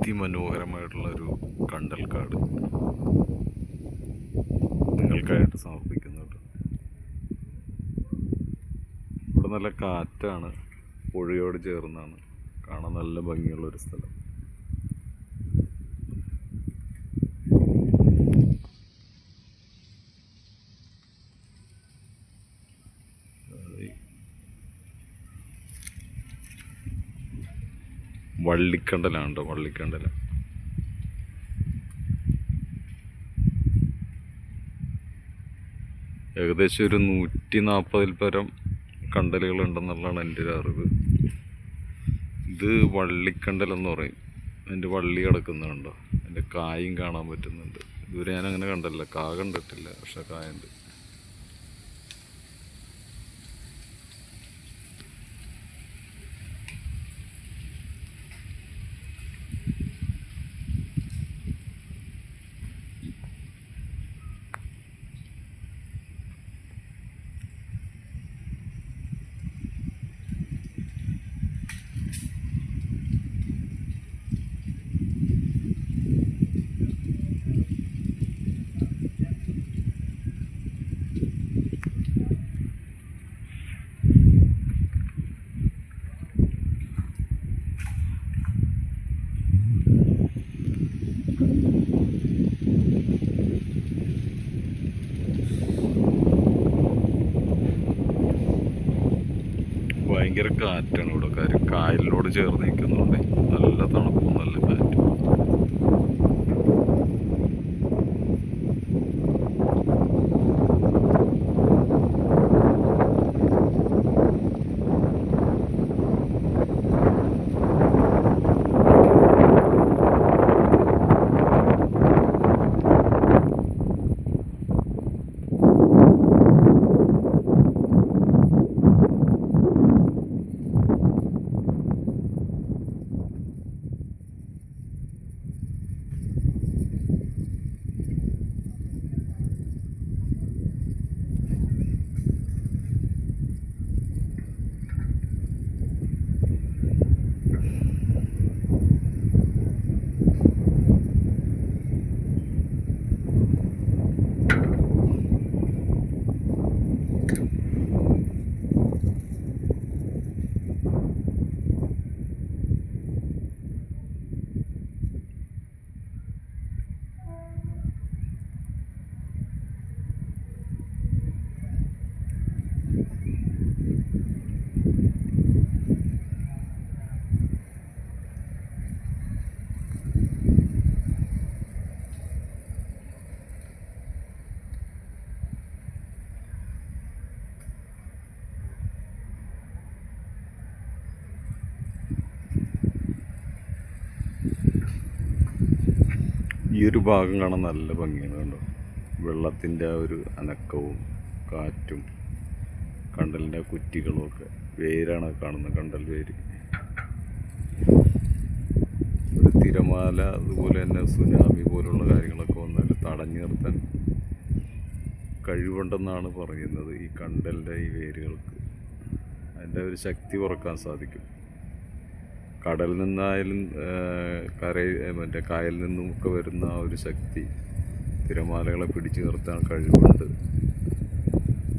അതിമനോഹരമായിട്ടുള്ളൊരു കണ്ടൽക്കാട് നിങ്ങൾക്കായിട്ട് സമർപ്പിക്കുന്നുണ്ട്. ഇവിടെ നല്ല കാറ്റാണ്, പുഴയോട് ചേർന്നാണ്, കാണാൻ നല്ല ഭംഗിയുള്ളൊരു സ്ഥലം. വള്ളിക്കണ്ടലാണ് കേട്ടോ, വള്ളിക്കണ്ടല. ഏകദേശം ഒരു 140 പരം കണ്ടലുകൾ ഉണ്ടെന്നുള്ളതാണ് എൻ്റെ ഒരു അറിവ്. ഇത് വള്ളിക്കണ്ടലെന്ന് പറയും. അതിൻ്റെ വള്ളി കിടക്കുന്നുണ്ടോ, അതിൻ്റെ കായും കാണാൻ പറ്റുന്നുണ്ട്. ഇതുവരെ ഞാൻ അങ്ങനെ കണ്ടല്ല, കാ കണ്ടിട്ടില്ല, പക്ഷെ കായുണ്ട്. ഭയങ്കര കാറ്റാണ് ഇവിടെ. കായലിനോട് ചേർന്ന് നിൽക്കുന്നുണ്ട്. നല്ല തണുപ്പും നല്ല കാറ്റും. ഈ ഒരു ഭാഗം കാണാൻ നല്ല ഭംഗിയാണ് കണ്ടോ. വെള്ളത്തിൻ്റെ ആ ഒരു അനക്കവും കാറ്റും കണ്ടലിൻ്റെ കുറ്റികളും ഒക്കെ. വേരാണ് കാണുന്നത്, കണ്ടൽ വേര്. ഒരു തിരമാല അതുപോലെ തന്നെ സുനാമി പോലുള്ള കാര്യങ്ങളൊക്കെ വന്നാൽ തടഞ്ഞു നിർത്താൻ കഴിവുണ്ടെന്നാണ് പറയുന്നത് ഈ കണ്ടലിൻ്റെ ഈ വേരുകൾക്ക്. അതിൻ്റെ ഒരു ശക്തി കുറക്കാൻ സാധിക്കും. കടലിൽ നിന്നായാലും മറ്റേ കായലിൽ നിന്നുമൊക്കെ വരുന്ന ആ ഒരു ശക്തി തിരമാലകളെ പിടിച്ചു നിർത്താൻ കഴിവുണ്ട്.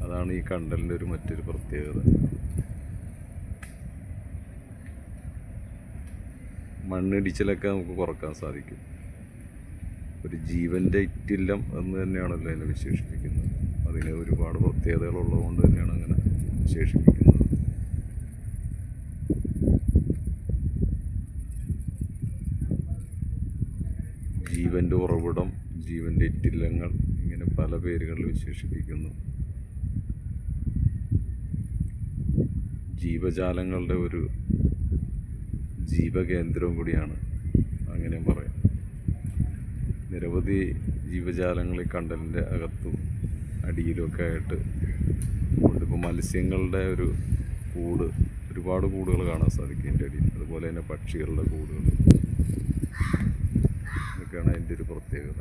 അതാണ് ഈ കണ്ടലിൻ്റെ ഒരു മറ്റൊരു പ്രത്യേകത. മണ്ണിടിച്ചിലൊക്കെ നമുക്ക് കുറക്കാൻ സാധിക്കും. ഒരു ജീവൻ്റെ ഇറ്റില്ലം എന്ന് തന്നെയാണല്ലോ അതിനെ വിശേഷിപ്പിക്കുന്നത്. അതിന് ഒരുപാട് പ്രത്യേകതകളുള്ളതുകൊണ്ട് തന്നെയാണ് അങ്ങനെ വിശേഷിപ്പിക്കുന്നത്. ജീവൻ്റെ ഉറവിടം, ജീവൻ്റെ ഇറ്റില്ലങ്ങൾ, ഇങ്ങനെ പല പേരുകളിൽ വിശേഷിപ്പിക്കുന്നു. ജീവജാലങ്ങളുടെ ഒരു ജീവകേന്ദ്രവും കൂടിയാണ്, അങ്ങനെ പറയാം. നിരവധി ജീവജാലങ്ങൾ ഈ കണ്ടലിൻ്റെ അകത്തും അടിയിലുമൊക്കെ ആയിട്ട് ഉണ്ട്. ഇപ്പോൾ മത്സ്യങ്ങളുടെ ഒരു കൂട്, ഒരുപാട് കൂടുകൾ കാണാൻ സാധിക്കും എൻ്റെ അടിയിൽ. അതുപോലെ തന്നെ പക്ഷികളുടെ കൂടുകൾ. ഇതൊക്കെയാണ് അതിൻ്റെ ഒരു പ്രത്യേകത.